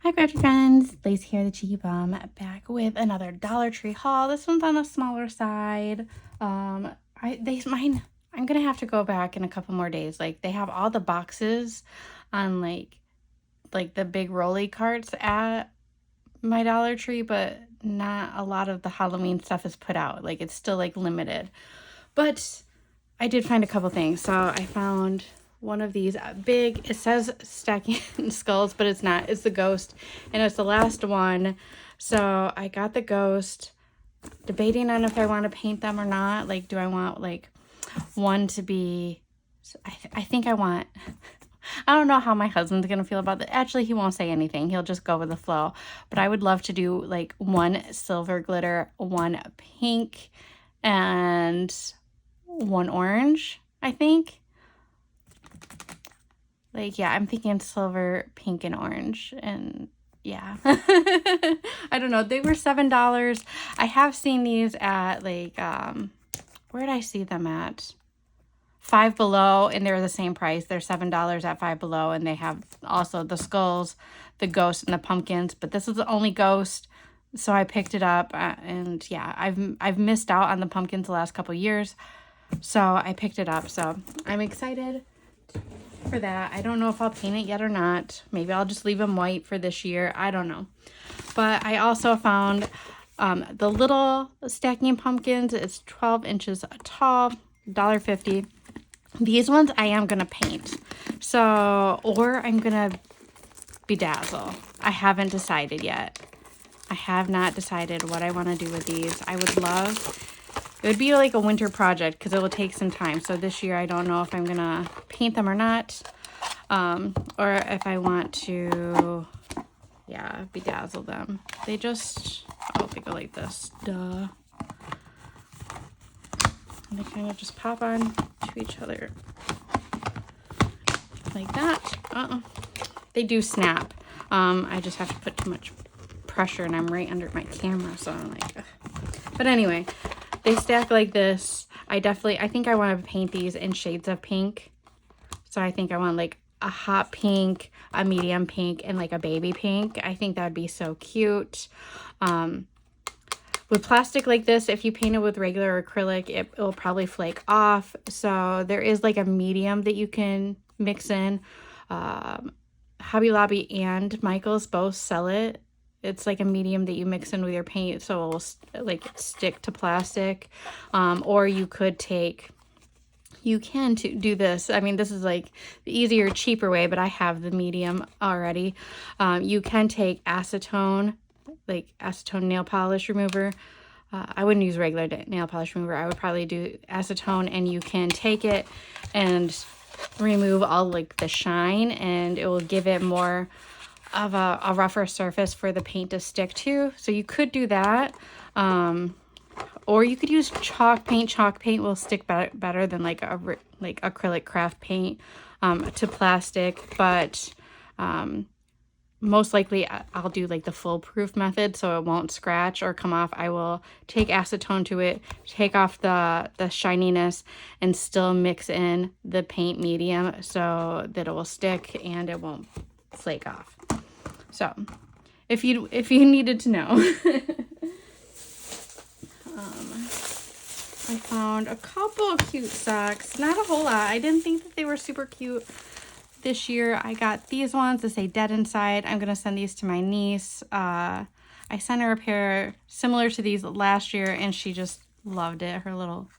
Hi Crafty friends, Lace here, the Cheeky Bum, back with another Dollar Tree haul. This one's on the smaller side. I'm gonna have to go back in a couple more days. Like they have all the boxes on like the big rolly carts at my Dollar Tree, but not a lot of the Halloween stuff is put out. Like it's still like limited. But I did find a couple things. So I found one of these big, it says stacking skulls, but it's not. It's the ghost, and it's the last one. So I got the ghost, debating on if I want to paint them or not. Like, do I want like one to be, I think I want, I don't know how my husband's gonna feel about that. Actually, he won't say anything. He'll just go with the flow. But I would love to do like one silver glitter, one pink, and one orange, I think. Like, yeah, I'm thinking silver, pink, and orange. And yeah, I don't know. They were $7. I have seen these at like, where did I see them at? Five Below, and they're the same price. They're $7 at Five Below, and they have also the skulls, the ghost, and the pumpkins. But this is the only ghost, so I picked it up. And yeah, I've missed out on the pumpkins the last couple years, so I picked it up. So I'm excited for that. I don't know if I'll paint it yet or not. Maybe I'll just leave them white for this year. I don't know. But I also found the little stacking pumpkins. It's 12 inches tall, $1.50. These ones I am going to paint. So, or I'm going to bedazzle. I haven't decided yet. I have not decided what I want to do with these. I would love, it would be like a winter project because it will take some time. So this year I don't know if I'm going to paint them or not. Or if I want to, yeah, bedazzle them. They just, oh, they go like this. Duh. And they kind of just pop on to each other like that. They do snap. I just have to put too much pressure, and I'm right under my camera, so I'm like, ugh. But anyway, they stack like this. I think I want to paint these in shades of pink. So I think I want like a hot pink, a medium pink, and like a baby pink. I think that would be so cute. With plastic like this, if you paint it with regular acrylic, it will probably flake off. So there is like a medium that you can mix in. Hobby Lobby and Michaels both sell it. It's like a medium that you mix in with your paint, so it will like stick to plastic. Or you could take, you can do this. I mean, this is like the easier, cheaper way, but I have the medium already. You can take acetone, like acetone nail polish remover. I wouldn't use regular nail polish remover. I would probably do acetone, and you can take it and remove all like the shine, and it will give it more of a rougher surface for the paint to stick to. So you could do that. Or you could use chalk paint. Chalk paint will stick better than like acrylic craft paint to plastic, but most likely I'll do like the foolproof method so it won't scratch or come off. I will take acetone to it, take off the shininess, and still mix in the paint medium so that it will stick and it won't flake off. So if you needed to know. I found a couple of cute socks. Not a whole lot. I didn't think that they were super cute this year. I got these ones that say Dead Inside. I'm going to send these to my niece. I sent her a pair similar to these last year, and she just loved it. Her little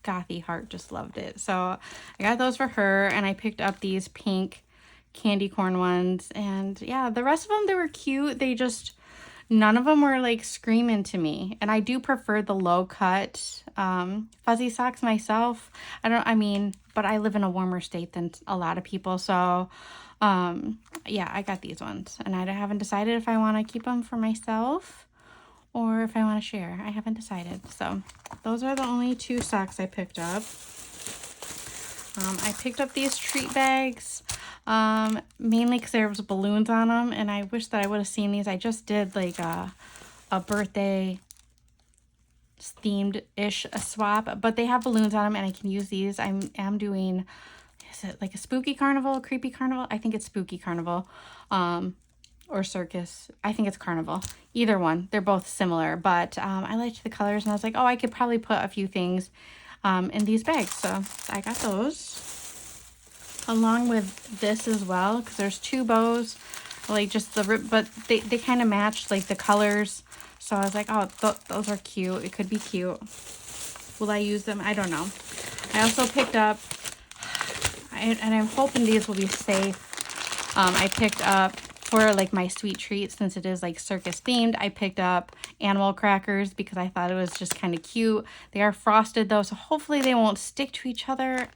gothy heart just loved it. So I got those for her, and I picked up these pink candy corn ones. And yeah, the rest of them, they were cute. They just, none of them were like screaming to me. And I do prefer the low cut fuzzy socks myself. But I live in a warmer state than a lot of people. So yeah, I got these ones, and I haven't decided if I want to keep them for myself or if I want to share. I haven't decided. So those are the only two socks I picked up. I picked up these treat bags. Mainly because there was balloons on them, and I wish that I would have seen these. I just did like a birthday themed-ish swap, but they have balloons on them, and I can use these. I am doing, is it like a spooky carnival, creepy carnival? I think it's spooky carnival. or circus. I think it's carnival. Either one. They're both similar, but I liked the colors, and I was like, oh, I could probably put a few things in these bags. So I got those along with this as well, because there's two bows, like just the rib, but they kind of matched like the colors. So I was like, oh, those are cute. It could be cute. Will I use them? I don't know. I also picked up, and I'm hoping these will be safe. I picked up for like my sweet treat, since it is like circus themed, I picked up animal crackers because I thought it was just kind of cute. They are frosted though, so hopefully they won't stick to each other.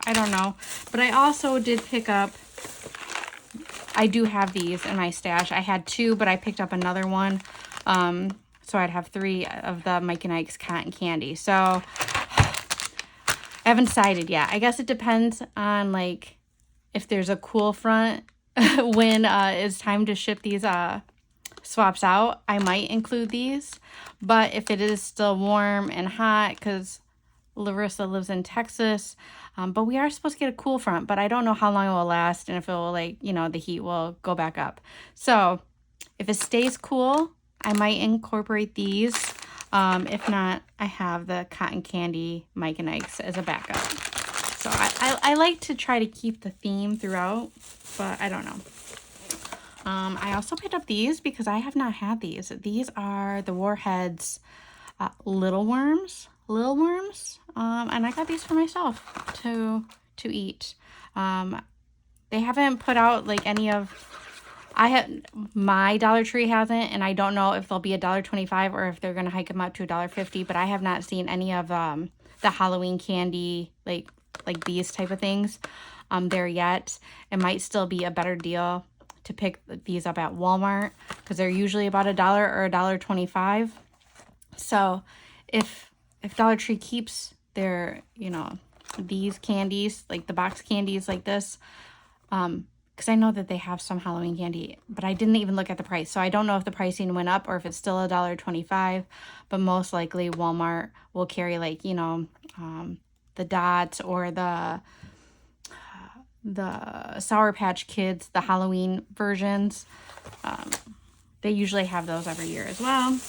I don't know. But I also did pick up, I do have these in my stash. I had two, but I picked up another one. So I'd have 3 of the Mike and Ike's cotton candy. So I haven't decided yet. I guess it depends on like if there's a cool front when it's time to ship these swaps out. I might include these, but if it is still warm and hot, because Larissa lives in Texas, but we are supposed to get a cool front, but I don't know how long it will last and if it will, like, you know, the heat will go back up. So if it stays cool, I might incorporate these. If not, I have the cotton candy Mike and Ike's as a backup. So I like to try to keep the theme throughout, but I don't know. I also picked up these because I have not had these. These are the Warheads Little Worms. And I got these for myself to eat. They haven't put out like any of, my Dollar Tree hasn't, and I don't know if they'll be $1.25 or if they're gonna hike them up to $1.50, but I have not seen any of the Halloween candy, like these type of things there yet. It might still be a better deal to pick these up at Walmart, because they're usually about $1 or $1.25. So if Dollar Tree keeps their, you know, these candies, like the box candies like this, because I know that they have some Halloween candy, but I didn't even look at the price. So I don't know if the pricing went up or if it's still $1.25, but most likely Walmart will carry, like, you know, the Dots or the Sour Patch Kids, the Halloween versions. They usually have those every year as well.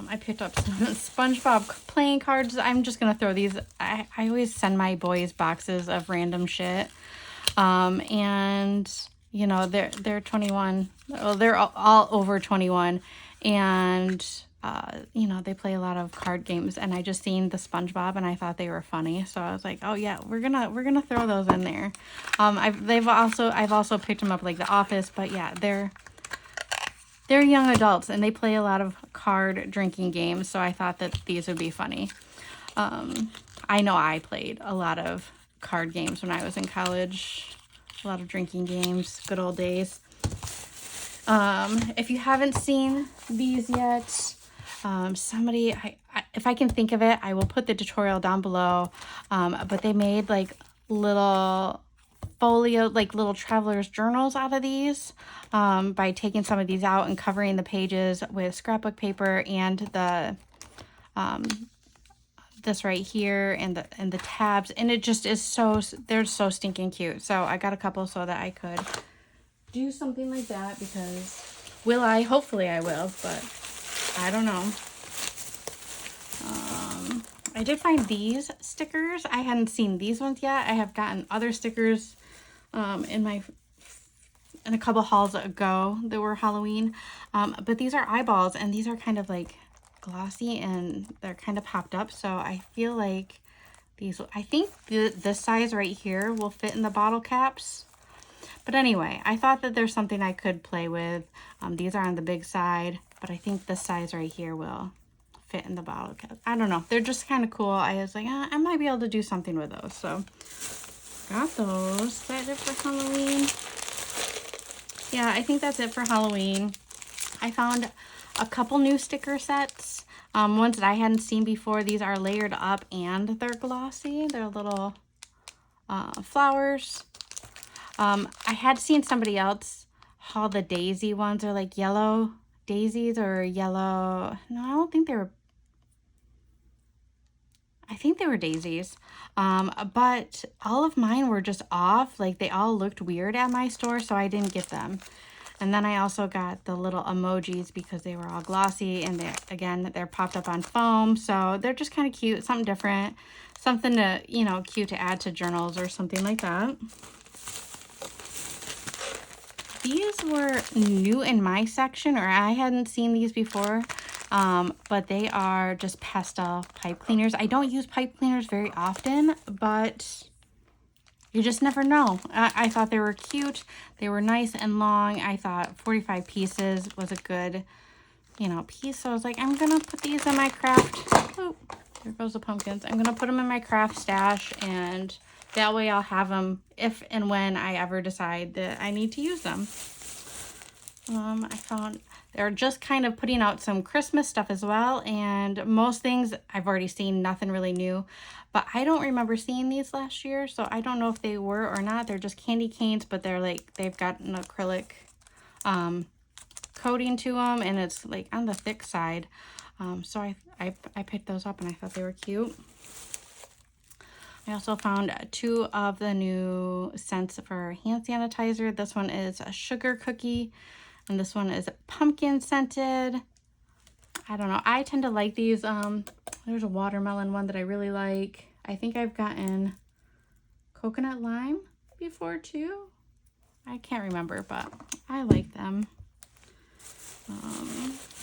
I picked up some SpongeBob playing cards. I'm just going to throw these. I always send my boys boxes of random shit. And, you know, they're 21. Well, they're all over 21. And, you know, they play a lot of card games. And I just seen the SpongeBob and I thought they were funny. So I was like, oh, yeah, we're gonna throw those in there. I've also picked them up like The Office. But, yeah, they're young adults and they play a lot of card drinking games, so I thought that these would be funny. I know I played a lot of card games when I was in college, a lot of drinking games, good old days. If you haven't seen these yet, somebody, if I can think of it, I will put the tutorial down below, but they made like little folio, like little traveler's journals out of these, by taking some of these out and covering the pages with scrapbook paper and the this right here and the tabs, and it just is so, they're so stinking cute. So I got a couple so that I could do something like that, because will I? Hopefully I will, but I don't know. I did find these stickers. I hadn't seen these ones yet. I have gotten other stickers in a couple hauls ago that were Halloween, but these are eyeballs, and these are kind of like glossy and they're kind of popped up, so I feel like these, I think this size right here will fit in the bottle caps. But anyway, I thought that there's something I could play with. These are on the big side, but I think this size right here will fit in the bottle cap. I don't know, they're just kind of cool. I was like, I might be able to do something with those, so got those. That's it for Halloween. Yeah, I think that's it for Halloween. I found a couple new sticker sets, ones that I hadn't seen before. These are layered up and they're glossy. They're little flowers. I had seen somebody else haul the daisy ones. They're like yellow daisies or yellow. No, I don't think they were. I think they were daisies. But all of mine were just off. Like they all looked weird at my store, so I didn't get them. And then I also got the little emojis because they were all glossy, and they're popped up on foam. So they're just kind of cute, something different, something to, you know, cute to add to journals or something like that. These were new in my section, or I hadn't seen these before. But they are just pastel pipe cleaners. I don't use pipe cleaners very often, but you just never know. I thought they were cute. They were nice and long. I thought 45 pieces was a good, you know, piece. So I was like, I'm going to put these in my craft. Oh, there goes the pumpkins. I'm going to put them in my craft stash, and that way I'll have them if and when I ever decide that I need to use them. I found they're just kind of putting out some Christmas stuff as well, and most things I've already seen, nothing really new. But I don't remember seeing these last year, so I don't know if they were or not. They're just candy canes, but they're like, they've got an acrylic coating to them, and it's like on the thick side. So I picked those up, and I thought they were cute. I also found 2 of the new scents for hand sanitizer. This one is a sugar cookie, and this one is pumpkin scented. I don't know. I tend to like these. There's a watermelon one that I really like. I think I've gotten coconut lime before too. I can't remember, but I like them.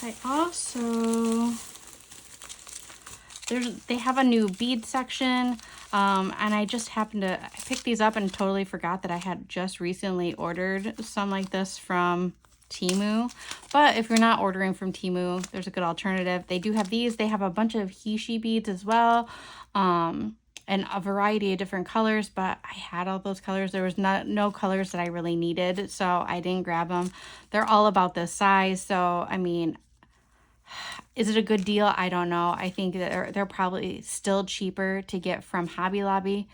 I also, they have a new bead section. And I just happened to, I picked these up and totally forgot that I had just recently ordered some like this from Temu. But if you're not ordering from Temu, there's a good alternative. They do have these. They have a bunch of Hishi beads as well, and a variety of different colors, but I had all those colors. There was no colors that I really needed, so I didn't grab them. They're all about this size, so I mean, is it a good deal? I don't know. I think that they're probably still cheaper to get from Hobby Lobby.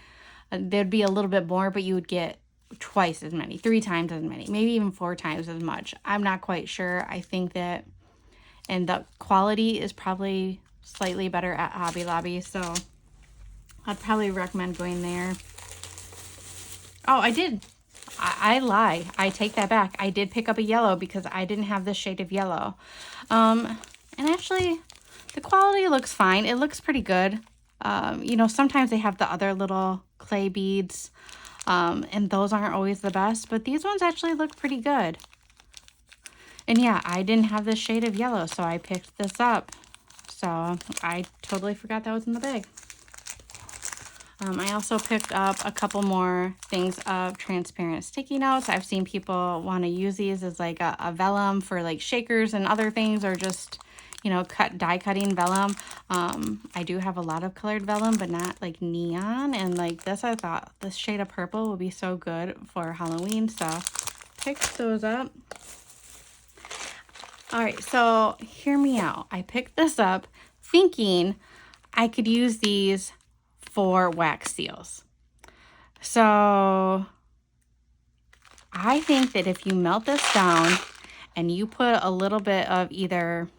There'd be a little bit more, but you would get twice as many, 3 times as many, maybe even 4 times as much. I'm not quite sure. I think that, and the quality is probably slightly better at Hobby Lobby, so I'd probably recommend going there. Oh, I did. I lie. I take that back. I did pick up a yellow because I didn't have this shade of yellow. And actually, the quality looks fine. It looks pretty good. You know, sometimes they have the other little clay beads, and those aren't always the best, but these ones actually look pretty good. And yeah, I didn't have this shade of yellow, so I picked this up. So I totally forgot that was in the bag. I also picked up a couple more things of transparent sticky notes. I've seen people want to use these as like a vellum for like shakers and other things, or just, you know, die cutting vellum. I do have a lot of colored vellum, but not like neon. And like this, I thought this shade of purple would be so good for Halloween, so picked those up. All right, so hear me out. I picked this up thinking I could use these for wax seals. So I think that if you melt this down and you put a little bit of either,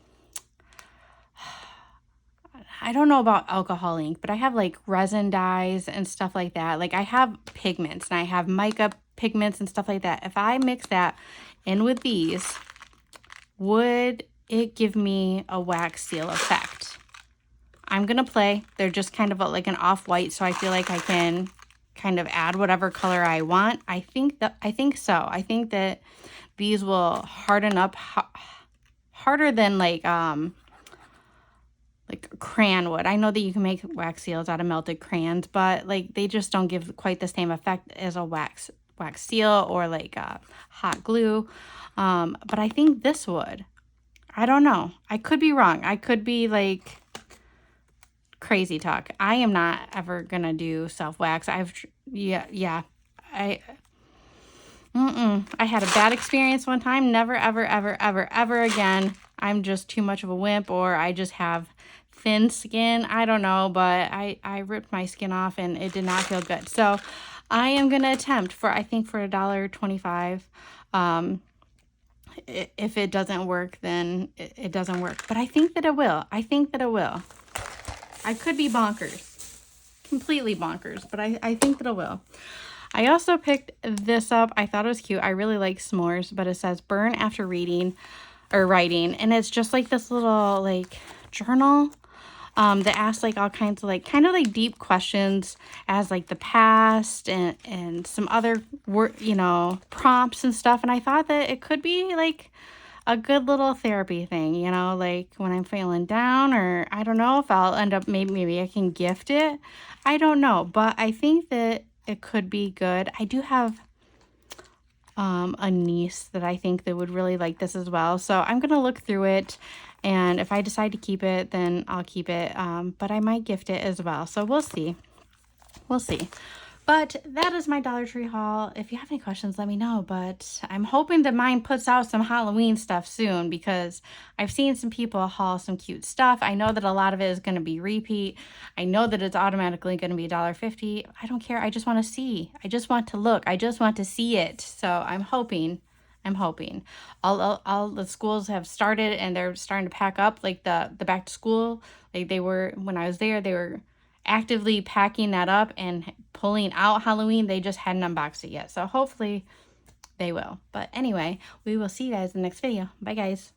I don't know about alcohol ink, but I have like resin dyes and stuff like that. Like I have pigments and I have mica pigments and stuff like that. If I mix that in with these, would it give me a wax seal effect? I'm going to play. They're just kind of like an off-white, so I feel like I can kind of add whatever color I want. I think so. I think that these will harden up harder than like crayon would. I know that you can make wax seals out of melted crayons, but like they just don't give quite the same effect as a wax seal or like hot glue. But I think this would. I don't know. I could be wrong. I could be like crazy talk. I am not ever gonna do self-wax. I had a bad experience one time. Never ever again. I'm just too much of a wimp, or I just have thin skin. I don't know, but I ripped my skin off and it did not feel good. So I am gonna attempt for, I think for $1.25. If it doesn't work, then it doesn't work, but I think that it will. I could be bonkers. completely bonkers, but I think that it will. I also picked this up. I thought it was cute. I really like s'mores, but it says burn after reading or writing. And it's just like this little like journal that asks like all kinds of like kind of like deep questions as like the past and some other prompts and stuff. And I thought that it could be like a good little therapy thing, like when I'm feeling down, or I don't know if I'll end up, maybe I can gift it. I don't know, but I think that it could be good. I do have a niece that I think that would really like this as well. So I'm going to look through it, and if I decide to keep it, then I'll keep it. But I might gift it as well. So we'll see. We'll see. But that is my Dollar Tree haul. If you have any questions, let me know. But I'm hoping that mine puts out some Halloween stuff soon, because I've seen some people haul some cute stuff. I know that a lot of it is going to be repeat. I know that it's automatically going to be $1.50. I don't care. I just want to see. I just want to look. I just want to see it. So I'm hoping. All the schools have started, and they're starting to pack up, like the back to school. Like they were, when I was there, they were actively packing that up and pulling out Halloween. They just hadn't unboxed it yet. So hopefully they will. But anyway, we will see you guys in the next video. Bye, guys.